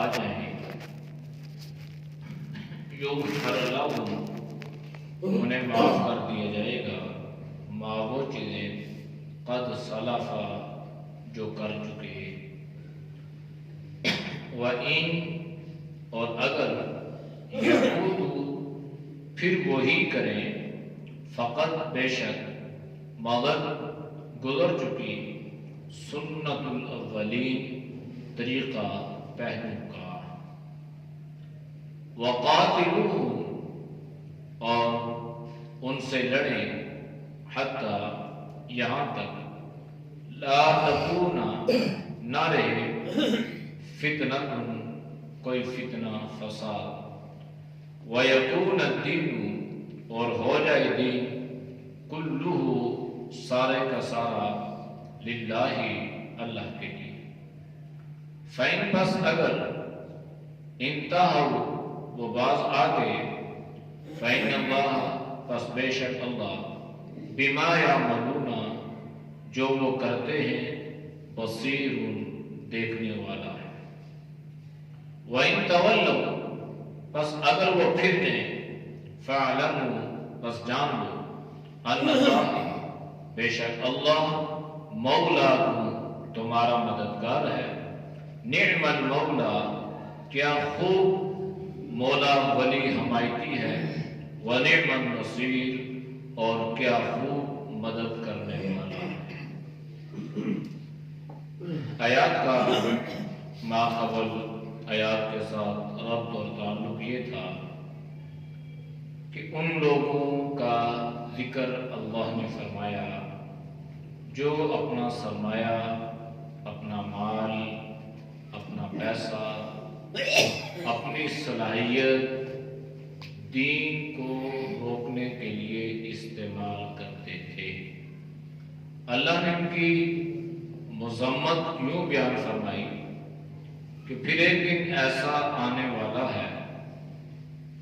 آ جائیں یغفر لہم انہیں معاف کر دیا جائے گا ما وہ چیزیں قد سلف جو کر چکے وَإِن اور اگر یعودوا پھر وہی کریں فقط بے شک مگر گزر چکی سنت الاولین طریقہ پہلوں کا وقاتلوہم اور ان سے لڑیں حتی یہاں تک لا تکون نہ رہے فتنہ کوئی فتنہ فساد ویکون الدین اور ہو جائے دین کلہ سارے کا سارا للہ اللہ کے لیے فین بس اگر انتہوا وہ باز آگے فین اللہ پس بے شک اللہ بما یعملون جو وہ کرتے ہیں بصیر دیکھنے والا ہے وَإِن تَوَلَّوْا پس اگر وہ پھر دیں فَاعْلَمُوا پس جان لو ان اللہ بے شک اللہ مولاکم تمہارا مددگار ہے نعم المولا کیا خوب مولا ولی حمایتی ہے ونعم النصیر اور کیا خوب مدد کرنے والا ہے آیات کا ماقبل آیات کے ساتھ ربط اور تعلق یہ تھا کہ ان لوگوں کا ذکر اللہ نے فرمایا جو اپنا سرمایہ اپنا مال اپنا پیسہ اپنی صلاحیت دین کو روکنے کے لیے استعمال کرتے تھے اللہ نے ان کی مذمت یوں بیان فرمائی کہ پھر ایک دن ایسا آنے والا ہے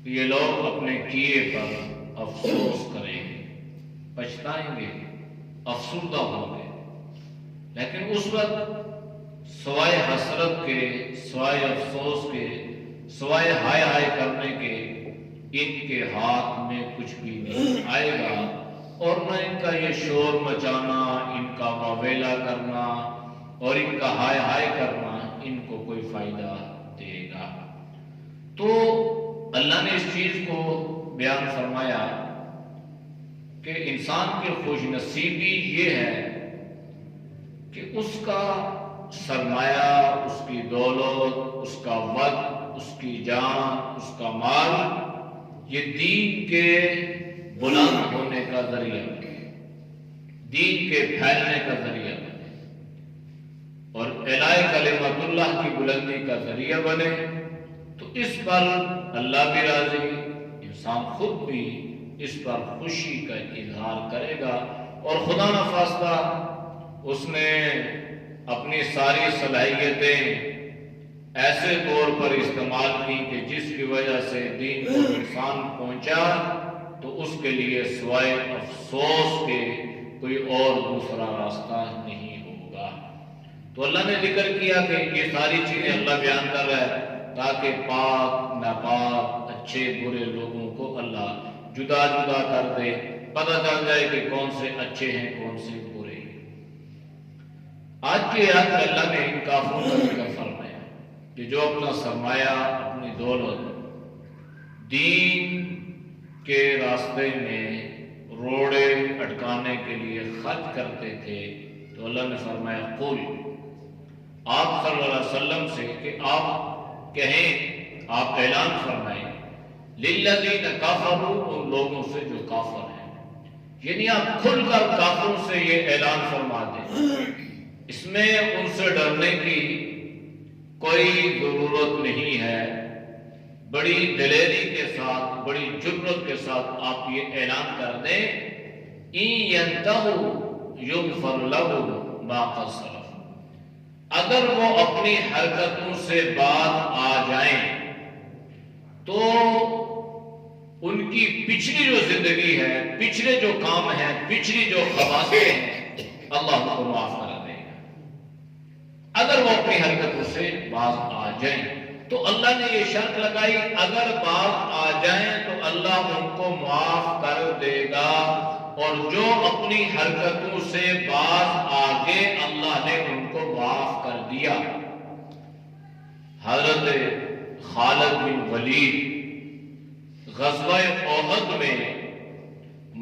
کہ یہ لوگ اپنے کیے پر افسوس کریں گے پچھتائیں گے افسردہ ہوں گے لیکن اس وقت سوائے حسرت کے سوائے افسوس کے سوائے ہائے ہائے کرنے کے ان کے ہاتھ میں کچھ بھی نہیں آئے گا اور نہ ان کا یہ شور مچانا ان کا واویلا کرنا اور ان کا ہائے ہائے کرنا ان کو کوئی فائدہ دے گا تو اللہ نے اس چیز کو بیان فرمایا کہ انسان کی خوش نصیبی یہ ہے کہ اس کا سرمایہ اس کی دولت اس کا وقت اس کی جان اس کا مال یہ دین کے بلند ہونے کا ذریعہ بنے دین کے پھیلنے کا ذریعہ بنے اور اعلاء کلمت اللہ کی بلندی کا ذریعہ بنے تو اس پر اللہ بھی راضی انسان خود بھی اس پر خوشی کا اظہار کرے گا اور خدا نخواستہ اس نے اپنی ساری صلاحیتیں ایسے طور پر استعمال کی کہ جس کی وجہ سے دین کو نقصان پہنچا تو اس کے لیے سوائے افسوس کے کوئی اور دوسرا راستہ نہیں ہوگا تو اللہ نے ذکر کیا کہ یہ ساری چیزیں اللہ بیان کر رہا ہے تاکہ پاک ناپاک اچھے برے لوگوں کو اللہ جدا جدا کر دے پتہ چل جائے کہ کون سے اچھے ہیں کون سے برے ہیں آج کی آیات میں اللہ نے ان کافروں کا ذکر فرمایا کہ جو اپنا سرمایہ اپنی دولت دین کے راستے میں روڑے اٹکانے کے لیے خرچ کرتے تھے تو اللہ نے فرمایا قل آپ صلی اللہ علیہ وسلم سے کہ آپ کہیں آپ اعلان فرمائیں للذین کفروا ان لوگوں سے جو کافر ہیں یعنی آپ کھل کر کافروں سے یہ اعلان فرما دیں اس میں ان سے ڈرنے کی کوئی ضرورت نہیں ہے بڑی دلیری کے ساتھ بڑی جرأت کے ساتھ آپ یہ اعلان کر دیں ان ينتهوا یغفر لهم ما قد سلف اگر وہ اپنی حرکتوں سے باز آ جائیں تو ان کی پچھلی جو زندگی ہے پچھلے جو کام ہیں پچھلی جو خباثیں ہیں اللہ کو معاف کر دے گا اگر وہ اپنی حرکتوں سے باز آ جائیں تو اللہ نے یہ شرط لگائی اگر باز آ جائیں تو اللہ ان کو معاف کر دے گا، اور جو اپنی حرکتوں سے باز آگے اللہ نے ان کو معاف کر دیا۔ حضرت خالد بن ولید غزوہ احد میں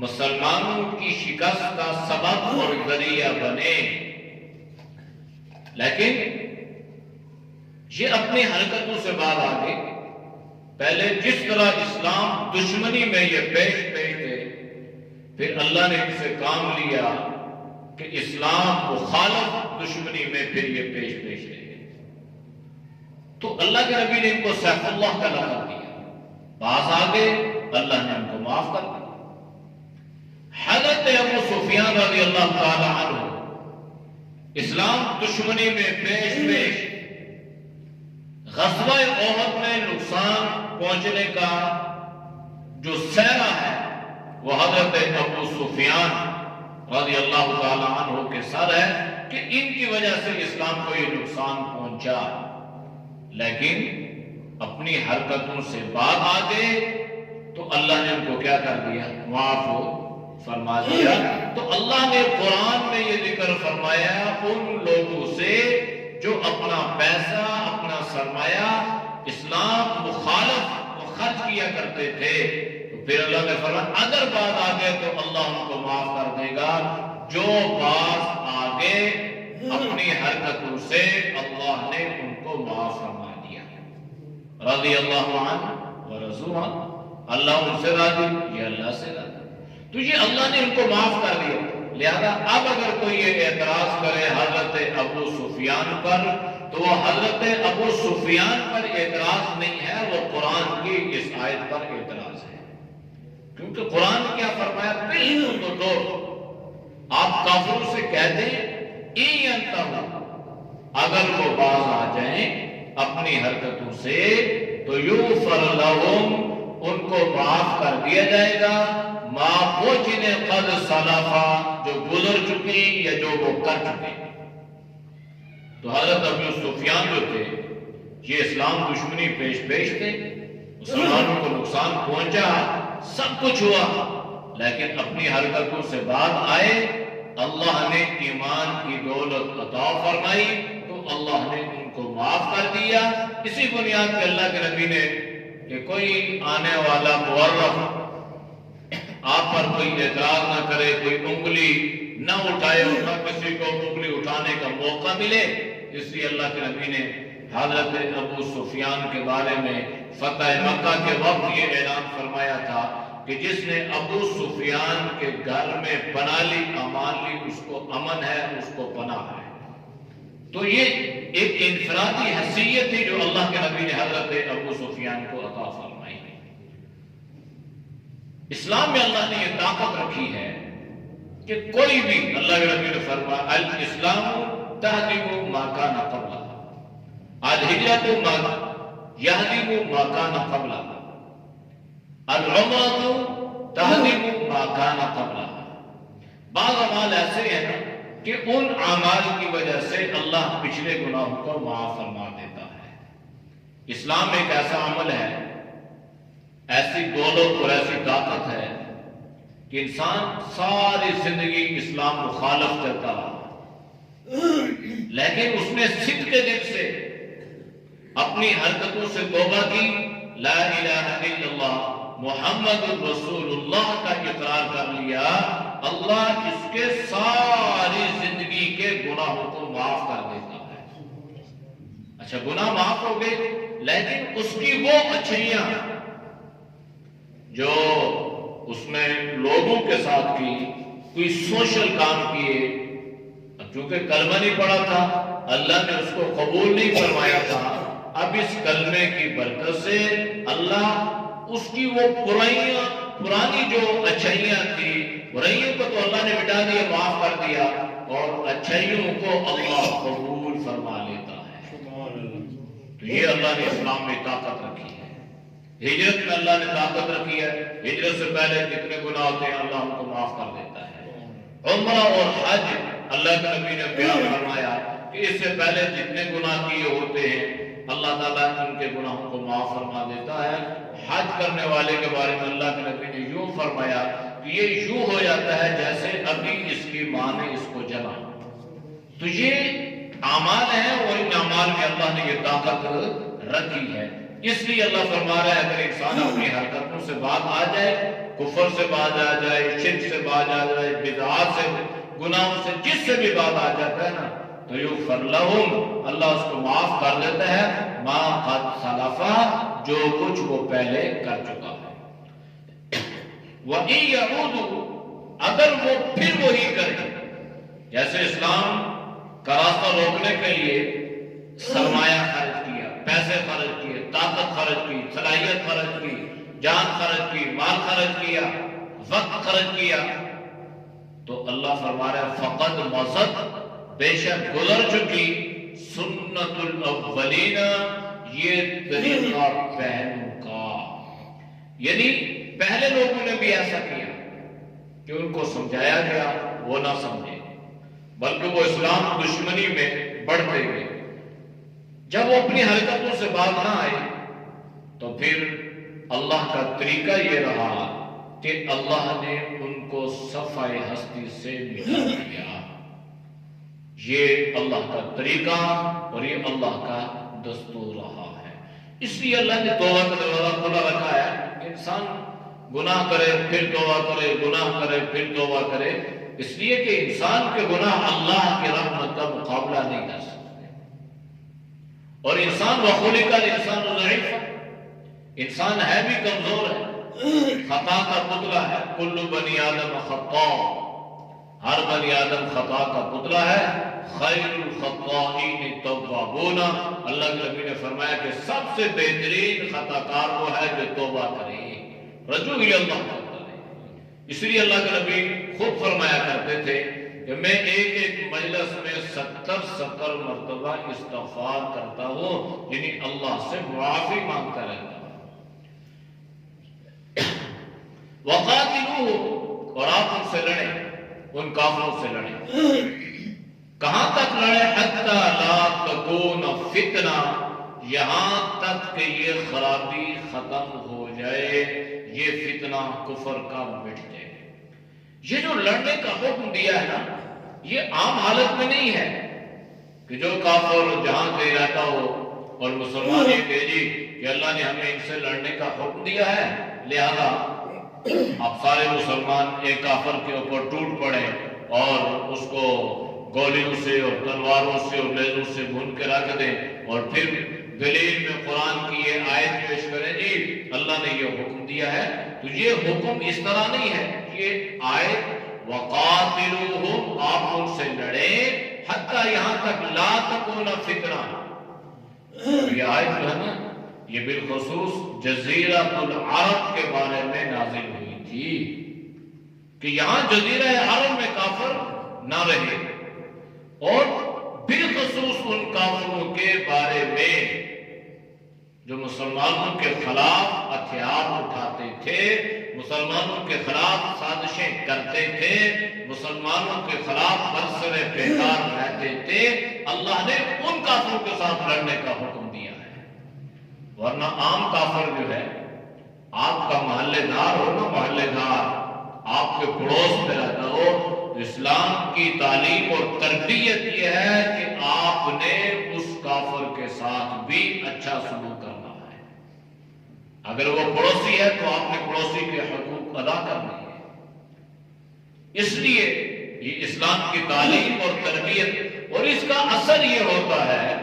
مسلمانوں کی شکست کا سبب اور ذریعہ بنے، لیکن یہ اپنی حرکتوں سے باز آگے۔ پہلے جس طرح اسلام دشمنی میں یہ پیش تھے، پھر اللہ نے ان سے کام لیا کہ اسلام مخالف دشمنی میں پھر یہ پیش رہے۔ تو اللہ کے نبی نے ان کو سیف اللہ کا لقب دیا، باز آگے اللہ نے ان کو معاف کر دیا۔ حضرت ابو سفیان رضی اللہ تعالی عنہ اسلام دشمنی میں پیش غزوہ احد میں نقصان پہنچنے کا جو سہرا ہے وہ حضرت ابو سفیان رضی اللہ تعالی عنہ کے سر ہے کہ ان کی وجہ سے اسلام کو یہ نقصان پہنچا، لیکن اپنی حرکتوں سے بعد آگے تو اللہ نے ان کو کیا کر دیا؟ معاف فرما دیا۔ تو اللہ نے قرآن میں یہ ذکر فرمایا ان لوگوں سے جو اپنا پیسہ اپنا سرمایہ اسلام مخالف خرچ کیا کرتے تھے، تو پھر اللہ نے فرمایا اگر بات آگے تو اللہ ان کو معاف کر دے گا۔ جو باز آگے اپنی حرکتوں سے اللہ نے ان کو معاف فرما دیا۔ رضی اللہ عنہ ورضوا عنہ، اللہ ان سے راضی، یہ اللہ سے راضی، تو یہ اللہ نے ان کو معاف کر دیا۔ لہذا اب اگر کوئی یہ اعتراض کرے حضرت ابو سفیان پر، تو وہ حضرت ابو سفیان پر اعتراض نہیں ہے، وہ قرآن کی اس آیت پر اعتراض ہے، کیونکہ قرآن کیا فرمایا؟ بالکل تو دو آپ کافروں سے کہہ دیں اگر وہ باز آ جائیں اپنی حرکتوں سے تو یغفر لہم، ان کو معاف کر دیا جائے گا، ما وہ جنہیں قد سلفا، جو گزر چکی یا جو وہ کر چکے۔ تو حضرت ابو سفیان جو تھے یہ اسلام دشمنی پیش تھے، مسلمانوں کو نقصان پہنچا، سب کچھ ہوا، لیکن اپنی حرکتوں سے بعد آئے، اللہ نے ایمان کی دولت عطا فرمائی تو اللہ نے ان کو معاف کر دیا۔ اسی بنیاد پہ اللہ کے نبی نے کہ کوئی آنے والا مورخ آپ پر کوئی اعتراض نہ کرے، کوئی انگلی نہ اٹھائے، اور نہ کسی کو انگلی اٹھانے کا موقع ملے، اس لیے اللہ کے نبی نے حضرت ابو سفیان کے بارے میں فتح مکہ کے وقت یہ اعلان فرمایا تھا کہ جس نے ابو سفیان کے گھر میں پناہ لی، امان لی، اس کو امن ہے، اس کو پناہ ہے۔ تو یہ ایک انفرادی حیثیت تھی جو اللہ کے نبی نے حضرت ابو سفیان کو عطا فرمائی۔ اسلام میں اللہ نے یہ طاقت رکھی ہے کہ کوئی بھی، اللہ کے نبی نے فرمایا الاسلام تہدم ما کان قبلہ، الہجرۃ ما یہدم ما کان قبلہ، العمرۃ تہدم ما کان قبلہ۔ بعض اعمال ایسے ہیں کہ ان اعمال کی وجہ سے اللہ پچھلے گناہوں کو معاف فرما دیتا ہے۔ اسلام ایک ایسا عمل ہے، ایسی دولت اور ایسی طاقت ہے کہ انسان ساری زندگی اسلام مخالف کرتا رہا، لیکن اس نے صدق کے دل سے اپنی حرکتوں سے توبہ کی، لا الہ الا اللہ محمد رسول اللہ کا اقرار کر لیا، اللہ اس کے ساری زندگی کے گناہوں کو معاف کر دیتا ہے۔ اچھا گناہ معاف ہو گئے، لیکن اس کی وہ اچھائیاں جو اس نے لوگوں کے ساتھ کی، کوئی سوشل کام کیے، اب چونکہ کلمہ نہیں پڑا تھا، اللہ نے اس کو قبول نہیں فرمایا تھا، اب اس کلمے کی برکت سے اللہ اس کی وہ پرانی جو اچھائیاں تھی، برائیوں کو تو اللہ نے مٹا دیا، معاف کر دیا، اور اچھائیوں کو اللہ قبول فرما لیتا ہے۔ تو یہ اللہ نے اسلام میں طاقت رکھی ہے۔ ہجرت میں اللہ نے طاقت رکھی ہے، ہجرت سے پہلے جتنے گناہ ہوتے ہیں اللہ ان کو معاف کر دیتا ہے۔ عمرہ اور حج اللہ کے نبی نے بیان فرمایا کہ اس سے پہلے جتنے گناہ کیے ہوتے ہیں اللہ تعالیٰ ان کے گناہوں کو معاف فرما دیتا ہے۔ حج کرنے والے کے بارے میں اللہ کے نبی نے یوں فرمایا کہ یہ یوں ہو جاتا ہے جیسے ابھی اس کی ماں نے اس کو جنا۔ تو یہ اعمال ہیں اور ان اعمال میں اللہ نے یہ طاقت رکھی ہے۔ اس لیے اللہ فرما رہا ہے اگر انسان اپنی حرکتوں سے باز آ جائے، کفر سے باز آ جائے، شرک سے باز آ جائے، بدعات سے، گناہوں سے، جس سے بھی باز آ جاتا ہے نا، تو یغفر لہم، اللہ اس کو معاف کر دیتا ہے، ما قد سلفا، جو کچھ وہ پہلے کر چکا ہے۔ وَإِن يَعُودُوا، اگر وہ پھر وہی کرے، جیسے اسلام کا راستہ روکنے کے لیے سرمایہ خرچ کیا، پیسے خرچ کیے، طاقت خرچ کی، صلاحیت خرچ کی، جان خرچ کی، مال خرچ کیا، وقت خرچ کیا، تو اللہ فرما رہا ہے فقد مضت، بے شک گزر چکی، سنت الاولین، یہ طریقہ پہلوں کا، یعنی پہلے لوگوں نے بھی ایسا کیا کہ ان کو سمجھایا گیا وہ نہ سمجھے، بلکہ وہ اسلام دشمنی میں بڑھتے گئے۔ جب وہ اپنی حرکتوں سے باز نہ آئے تو پھر اللہ کا طریقہ یہ رہا کہ اللہ نے ان کو صفحہ ہستی سے مٹا دیا۔ یہ اللہ کا طریقہ اور یہ اللہ کا دستور رہا ہے۔ اس لیے اللہ نے توبہ کا دروازہ کھلا رکھا ہے، انسان گناہ کرے پھر توبہ کرے، گناہ کرے پھر توبہ کرے، اس لیے کہ انسان کے گناہ اللہ کی رحمت کا مقابلہ نہیں کر سکتے۔ اور انسان وخلق الانسان ضعیفا، انسان ہے بھی کمزور ہے، خطا کا پتلا ہے، کل بنی آدم خطاء، ہر بنی آدم خطا کا پتلا ہے، خیر الخطائین التوابون، اللہ کے نبی نے فرمایا کہ سب سے بہترین خطا کار وہ ہے جو توبہ کرے، رجوع الی اللہ کرے۔ اس لیے اللہ کے نبی خود فرمایا کرتے تھے کہ میں ایک ایک مجلس میں 70 مرتبہ استغفار کرتا ہوں، یعنی اللہ سے معافی مانگتا رہتا ہوں۔ وَقَاتِلُوهُمْ، اور آپ ان سے لڑیں، ان کافروں سے لڑیں۔ کہاں تک لڑیں؟ حَتَّى لَا تَكُونَ فِتْنَةٌ، یہاں تک کہ یہ خرابی ختم ہو جائے، یہ فتنہ کفر کا مٹ جائے۔ یہ جو لڑنے کا حکم دیا ہے نا، یہ عام حالت میں نہیں ہے کہ جو کافر جہاں کہیں رہتا ہو اور مسلمان یہ کہے جی کہ اللہ نے ہمیں ان سے لڑنے کا حکم دیا ہے، لہذا اب سارے مسلمان ایک کافر کے اوپر ٹوٹ پڑے اور اس کو گولیوں سے اور تلواروں سے اور نیزوں سے بھون کے رکھ دیں، اور پھر دلیل میں قرآن کی یہ آیت پیش کریں جی اللہ نے یہ حکم دیا ہے۔ تو یہ حکم اس طرح نہیں ہے، یہ آیت وَقَاتِلُوهُمْ، آپ ان سے لڑیں، حتیٰ یہاں تک لا تکون فتنہ۔ یہ آیت جو ہے نا، یہ بالخصوص جزیرۃ العرب کے بارے میں نازل ہوئی تھی کہ یہاں جزیرہ عرب میں کافر نہ رہے، اور بالخصوص ان کافروں کے بارے میں جو مسلمانوں کے خلاف ہتھیار اٹھاتے تھے، مسلمانوں کے خلاف سازشیں کرتے تھے، مسلمانوں کے خلاف برسر پیکار رہتے تھے، اللہ نے ان کافروں کے ساتھ لڑنے کا حکم دیا ہے۔ ورنہ عام کافر جو ہے، آپ کا محلے دار ہو نا، محلے دار آپ کے پڑوس میں رہتا ہو، تو اسلام کی تعلیم اور تربیت یہ ہے کہ آپ نے اس کافر کے ساتھ بھی اچھا سلوک کرنا ہے۔ اگر وہ پڑوسی ہے تو آپ نے پڑوسی کے حقوق ادا کرنے ہیں۔ اس لیے یہ اسلام کی تعلیم اور تربیت، اور اس کا اثر یہ ہوتا ہے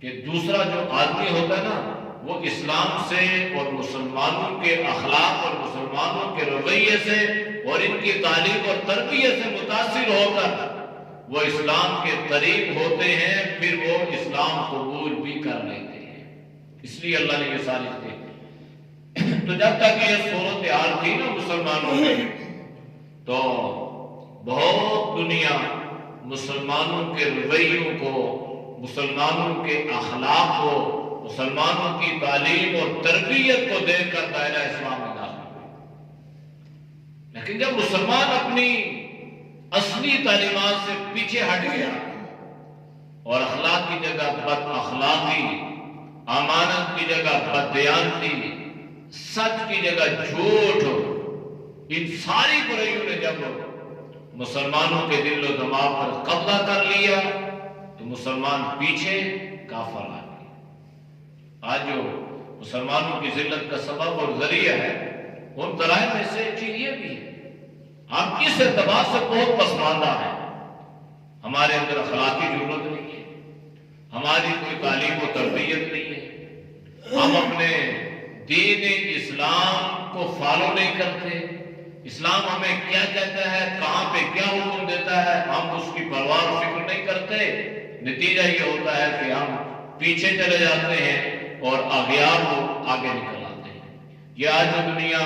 کہ دوسرا جو آدمی ہوتا ہے نا، وہ اسلام سے اور مسلمانوں کے اخلاق اور مسلمانوں کے رویے سے اور ان کی تعلیم اور تربیت سے متاثر ہو کر وہ اسلام کے قریب ہوتے ہیں، پھر وہ اسلام قبول بھی کر لیتے ہیں۔ اس لیے اللہ نے یہ سازش دی۔ تو جب تک یہ صورتحال تھی نا مسلمانوں میں، تو بہت دنیا مسلمانوں کے رویوں کو، مسلمانوں کے اخلاق کو، مسلمانوں کی تعلیم اور تربیت کو دیکھ کر دائرہ اسلام میں داخل ہوئے۔ لیکن جب مسلمان اپنی اصلی تعلیمات سے پیچھے ہٹ گیا، اور اخلاق کی جگہ بد اخلاقی، امانت کی جگہ بددیانتی، سچ کی جگہ جھوٹ، ان ساری برائیوں نے جب مسلمانوں کے دل و دماغ پر قبضہ کر لیا تو مسلمان پیچھے، کافر آ گئے۔ آج جو مسلمانوں کی ذلت کا سبب اور ذریعہ ہے، ان ذرائع میں سے ایک چیز یہ بھی ہے، ہم اس اعتبار سے بہت پسماندہ ہیں، ہمارے اندر اخلاقی ضرورت نہیں ہے، ہماری کوئی تعلیم و تربیت نہیں ہے، ہم اپنے دین اسلام کو فالو نہیں کرتے، اسلام ہمیں کیا کہتا ہے، کہاں پہ کیا حکم دیتا ہے، ہم اس کی پرواہ و فکر نہیں کرتے۔ نتیجہ یہ ہوتا ہے کہ ہم پیچھے چلے جاتے ہیں اور اغیار ہو آگے نکل آتے ہیں۔ یہ آج جو دنیا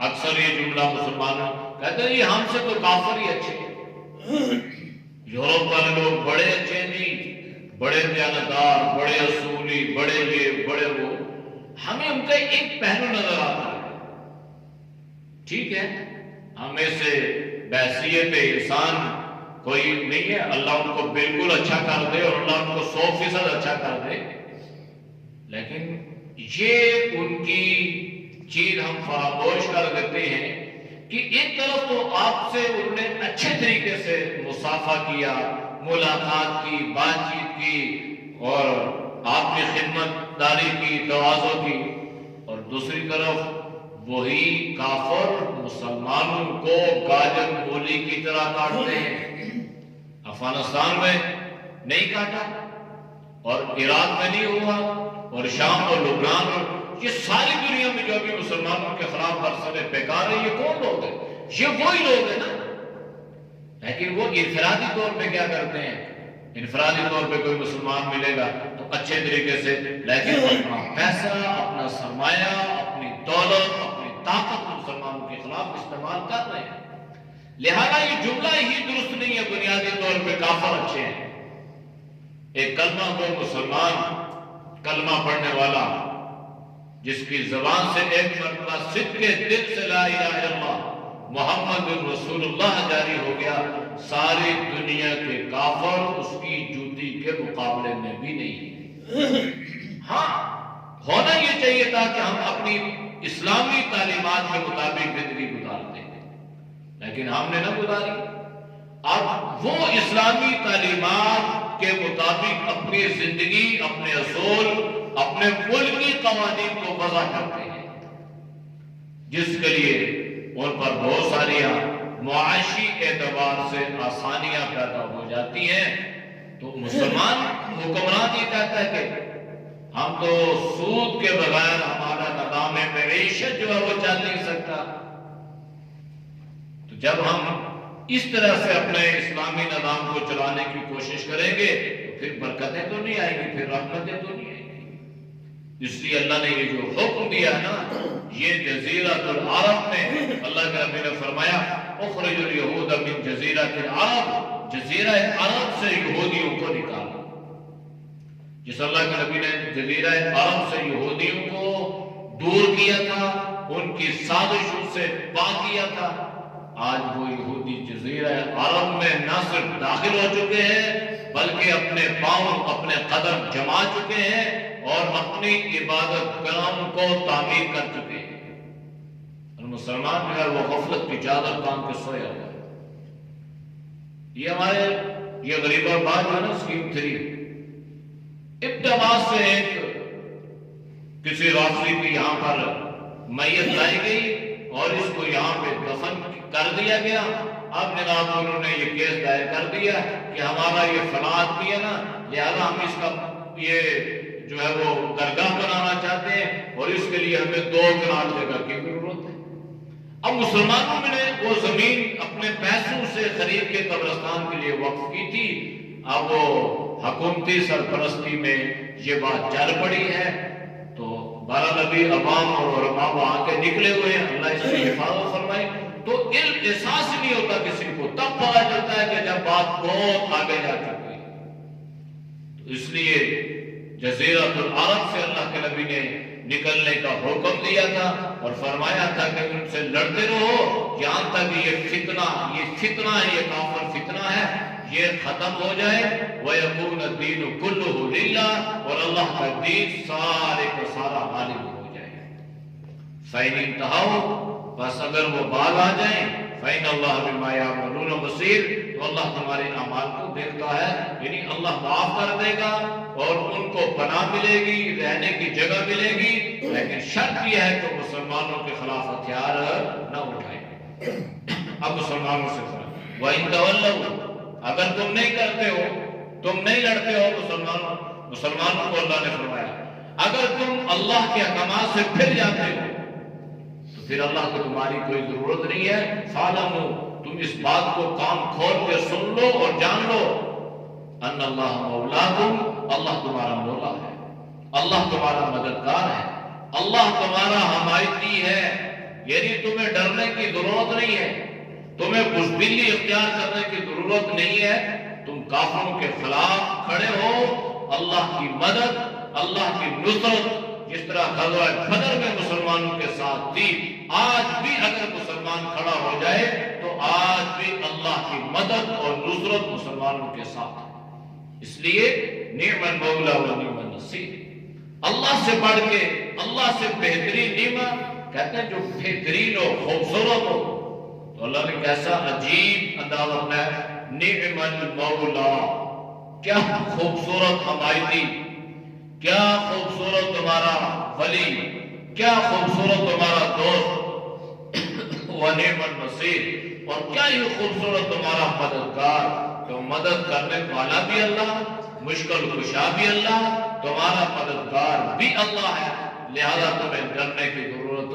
اکثر یہ جملہ مسلمانوں کہتے ہیں یہ ہم سے تو کافر ہی اچھے ہیں، یورپ والے لوگ بڑے اچھے نہیں، بڑے دیانتدار، بڑے اصولی، بڑے یہ بڑے وہ، ہمیں ان کا ایک پہلو نظر آتا ہے۔ ٹھیک ہے، ہمیں سے بحیثیت انسان کوئی نہیں ہے، اللہ ان کو بالکل اچھا کر دے اور اللہ ان کو 100% اچھا کر دے، لیکن یہ ان کی چیز ہم فراموش کر دیتے ہیں کہ ایک طرف تو آپ سے انہوں نے اچھے طریقے سے مصافحہ کیا، ملاقات کی، بات چیت کی اور آپ کی خدمت داری کی، تواضع کی، اور دوسری طرف وہی کافر مسلمانوں کو گاجر مولی کی طرح کاٹتے ہیں۔ افغانستان میں نہیں کاٹا اور عراق میں نہیں ہوا اور شام اور لبنان اور یہ ساری دنیا میں جو ابھی مسلمانوں کے خلاف برسر پیکار ہے، یہ کون لوگ ہیں؟ یہ وہی لوگ ہیں نا، لیکن وہ انفرادی طور پہ کیا کرتے ہیں، انفرادی طور پہ کوئی مسلمان ملے گا تو اچھے طریقے سے، لیکن اپنا پیسہ، اپنا سرمایہ، اپنی دولت، اپنی طاقت مسلمانوں کے خلاف استعمال کر رہے ہیں۔ لہذا یہ جملہ ہی درست نہیں ہے بنیادی طور پہ کافر اچھے ہیں۔ ایک کلمہ کو مسلمان، کلمہ پڑھنے والا جس کی زبان سے ایک مرتبہ صدق کے دل سے لا الہ الا اللہ محمد رسول اللہ جاری ہو گیا، ساری دنیا کے کافر اس کی جوتی کے مقابلے میں بھی نہیں۔ ہاں، ہونا یہ چاہیے تھا کہ ہم اپنی اسلامی تعلیمات کے مطابق زندگی گزارتے ہیں، لیکن ہم نے نہ گزاری۔ اب وہ اسلامی تعلیمات کے مطابق اپنی زندگی، اپنے اصول، اپنے ملکی قوانین کو وضع کرتے ہیں، جس کے لیے ان پر بہت ساری معاشی اعتبار سے آسانیاں پیدا ہو جاتی ہیں۔ تو مسلمان حکمران یہ کہتا ہے کہ ہم تو سود کے بغیر ہمارا نظام معیشت جو ہے وہ چل نہیں سکتا۔ تو جب ہم اس طرح سے اپنے اسلامی نظام کو چلانے کی کوشش کریں گے تو پھر برکتیں تو نہیں آئیں گی، پھر رحمتیں تو نہیں آئیں گی۔ اس لیے اللہ نے یہ جو حکم دیا نا، یہ جزیرۃ العرب میں اللہ کے نبی نے فرمایا اخرج الیہود من جزیرۃ العرب، جزیرہ عرب سے یہودیوں کو نکالو۔ جس اللہ کے نبی نے جزیرہ عرب سے یہودیوں کو دور کیا تھا، ان کی سازشوں سے پاک کیا تھا، آج وہ یہودی جزیرہ عرب میں نہ صرف داخل ہو چکے ہیں بلکہ اپنے پاؤں، اپنے قدم جما چکے ہیں اور اپنی عبادت گاہ کو تعمیر کر چکے ہیں۔ اور مسلمان جو ہے وہ غفلت کی چادر تان کے سویا ہوا ہے۔ یہ ہمارے یہ غریب آباد ہے نا، اسکیم 3 ابتدا سے ایک کسی رافضی کی یہاں پر میت لائی گئی اور اس کو یہاں پہ دفن کر دیا گیا۔ اب جناب انہوں نے یہ کیس دائر کر دیا کہ ہمارا یہ فلاں آدمی ہے نا، لہذا ہم اس کا یہ جو ہے وہ درگاہ بنانا چاہتے ہیں اور اس کے لیے ہمیں 2 کنال جگہ کی ضرورت ہے۔ اب مسلمانوں نے وہ زمین اپنے پیسوں سے خرید کے قبرستان کے لیے وقف کی تھی، اب وہ حکومتی سرپرستی میں یہ بات چل پڑی ہے، تو بہرحال ابھی عوام اور علماء وہاں کے نکلے ہوئے ہیں، اللہ اس کی حفاظت فرمائے۔ تو احساس نہیں ہوتا کسی کو، تب پتا چلتا ہے کہ جب بات بہت آگے جا چکی ہے۔ تو اس لیے جزیرۃ العرب سے اللہ کے نبی نے نکلنے کا حکم دیا تھا اور فرمایا تھا کہ ان سے لڑتے رہو یہاں تک یہ فتنہ ہے، یہ کافر فتنہ ہے، یہ ختم ہو جائے وَيَكُونَ الدِّينُ كُلُّهُ لِلَّهِ اور اللہ کا دین سارے کا سارا غالب ہو جائے. فَإِنِ انْتَهَوْا بس اگر وہ باز آ جائیں فَإِنَّ اللَّهَ بِمَا يَعْمَلُونَ بَصِيرٌ تو اللہ تمہارے اعمال کو دیکھتا ہے. یعنی اللہ معاف کر دے گا اور ان کو پناہ ملے گی، رہنے کی جگہ ملے گی، لیکن شرط یہ ہے کہ مسلمانوں کے خلاف ہتھیار نہ اٹھائے. اب مسلمانوں سے فرق وَإِن تَوَلَّوْا اگر تم نہیں کرتے ہو، تم نہیں لڑتے ہو مسلمانوں کو اللہ نے فرمایا اگر تم اللہ کے احکامات سے پھر جاتے ہو تو پھر اللہ کو تمہاری کوئی ضرورت نہیں ہے. فَاعْلَمُوا تم اس بات کو کان کھول کے سن لو اور جان لو ان اللہ مولاکم اللہ تمہارا مولا ہے، اللہ تمہارا مددگار ہے، اللہ تمہارا حمایتی ہے. یعنی تمہیں ڈرنے کی ضرورت نہیں ہے، تمہیں بزدلی اختیار کرنے کی ضرورت نہیں ہے. تم کافروں کے خلاف کھڑے ہو، اللہ کی مدد، اللہ کی نصرت جس طرح غزوہ بدر میں مسلمانوں کے ساتھ تھی، آج بھی اگر مسلمان کھڑا ہو جائے تو آج بھی اللہ کی مدد اور نصرت مسلمانوں کے ساتھ ہے. اس لیے نعم المولا و نعم النصیر، اللہ سے بڑھ کے، اللہ سے بہترین نعمت کہتے ہیں جو بہترین ہو، خوبصورت ہو. تو اللہ نے کیسا عجیب انداز اپنایا، نعم المولا، کیا خوبصورت حمایتی، کیا خوبصورت تمہارا ولی، کیا خوبصورت تمہارا دوست، ونعم النصیر، اور کیا یہ خوبصورت تمہارا مددگار. تو مدد کرنے والا بھی اللہ، مشکل کشا بھی اللہ، تمہارا مددگار بھی اللہ ہے. لہذا تمہیں ڈرنے کی ضرورت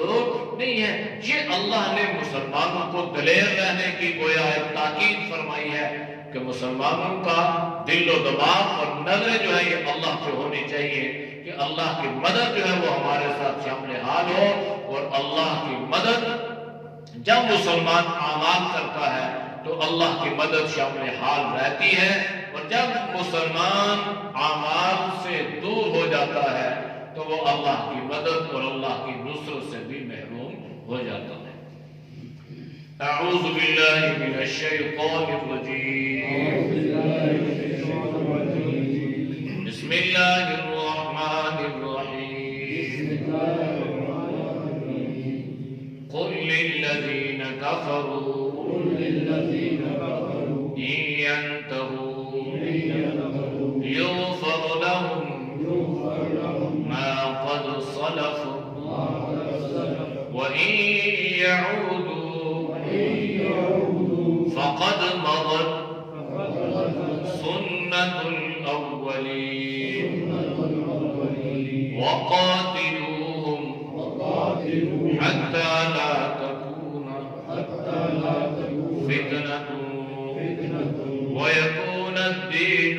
نہیں ہے. یہ اللہ نے مسلمانوں کو دلیر رہنے کی گویا ایک تاکید فرمائی ہے کہ مسلمانوں کا دل و دماغ اور نظریں جو ہے یہ اللہ پہ ہونی چاہیے کہ اللہ کی مدد جو ہے وہ ہمارے ساتھ شامل حال ہو. اور اللہ کی مدد جب مسلمان اعمال کرتا ہے تو اللہ کی مدد شامل حال رہتی ہے، اور جب مسلمان اعمال سے دور ہو جاتا ہے تو وہ اللہ کی مدد اور اللہ کی نصرت سے بھی محروم ہو جاتا ہے. اعوذ باللہ من الشیطان الرجیم، بسم اللہ الرحمن الرحیم. قل للذین کفروا إن ينتهوا يغفر لهم ما قد سلف وإن يعودوا فقد مضت سنة الأولين وقاتلوهم حتى لا تكون فتنة ويكون الدين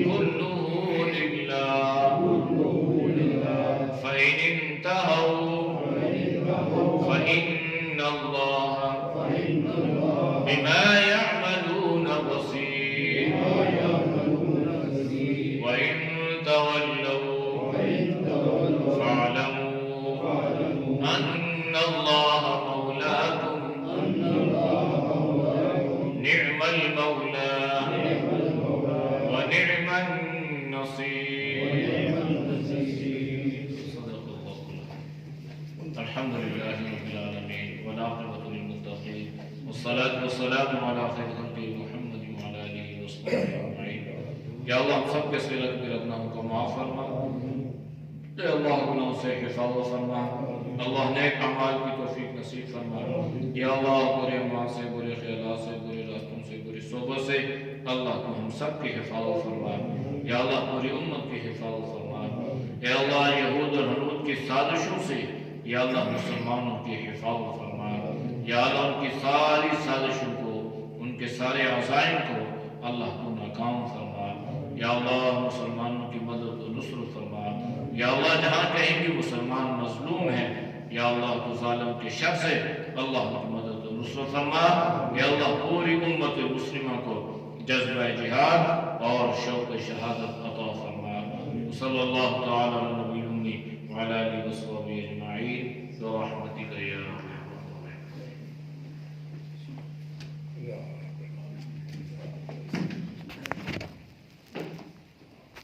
كله لله فإن انتهوا فإن الله بما يعملون بصير وإن تولوا فاعلموا أن الله مولاكم نعم المولى ونعم النصير. صدق الله. الحمد لله رب العالمين والعاقبة للمتقين والصلاة والسلام على خير خلقه محمد وعلى آله وصحبه أجمعين. یا اللہ ہم سب کے صغیرت بھی گناہوں کو معاف فرما، اے اللہ گناہوں سے حفاظت فرما، اللہ نیک اعمال کی توفیق نصیب فرما. یا اللہ برے اعمال سے، برے خیالات سے، برے راستوں سے، بری صحبت سے اللہ تو ہم سب کی حفاظت فرما. یا اللہ پوری امت کی حفاظت فرما. اے اللہ یہود اور ہنود کی سازشوں سے یا اللہ مسلمانوں کی حفاظت فرما. یا اللہ ان کی ساری سازشوں کو، ان کے سارے عزائم کو اللہ کو ناکام فرما. یا اللہ مسلمانوں کی مدد و نصرت فرما. یا اللہ جہاں کہیں بھی مسلمان مظلوم ہیں یا اللہ تو ظالم کے شر سے اللہ کی مدد و نصرت فرما. یا اللہ پوری امت مسلمہ کو جذبہ جہاد اور شوق شہادت عطا فرما. صلی اللہ تعالی علی نبی امی وعلی آلہ وصحبہ اجمعین برحمتک یا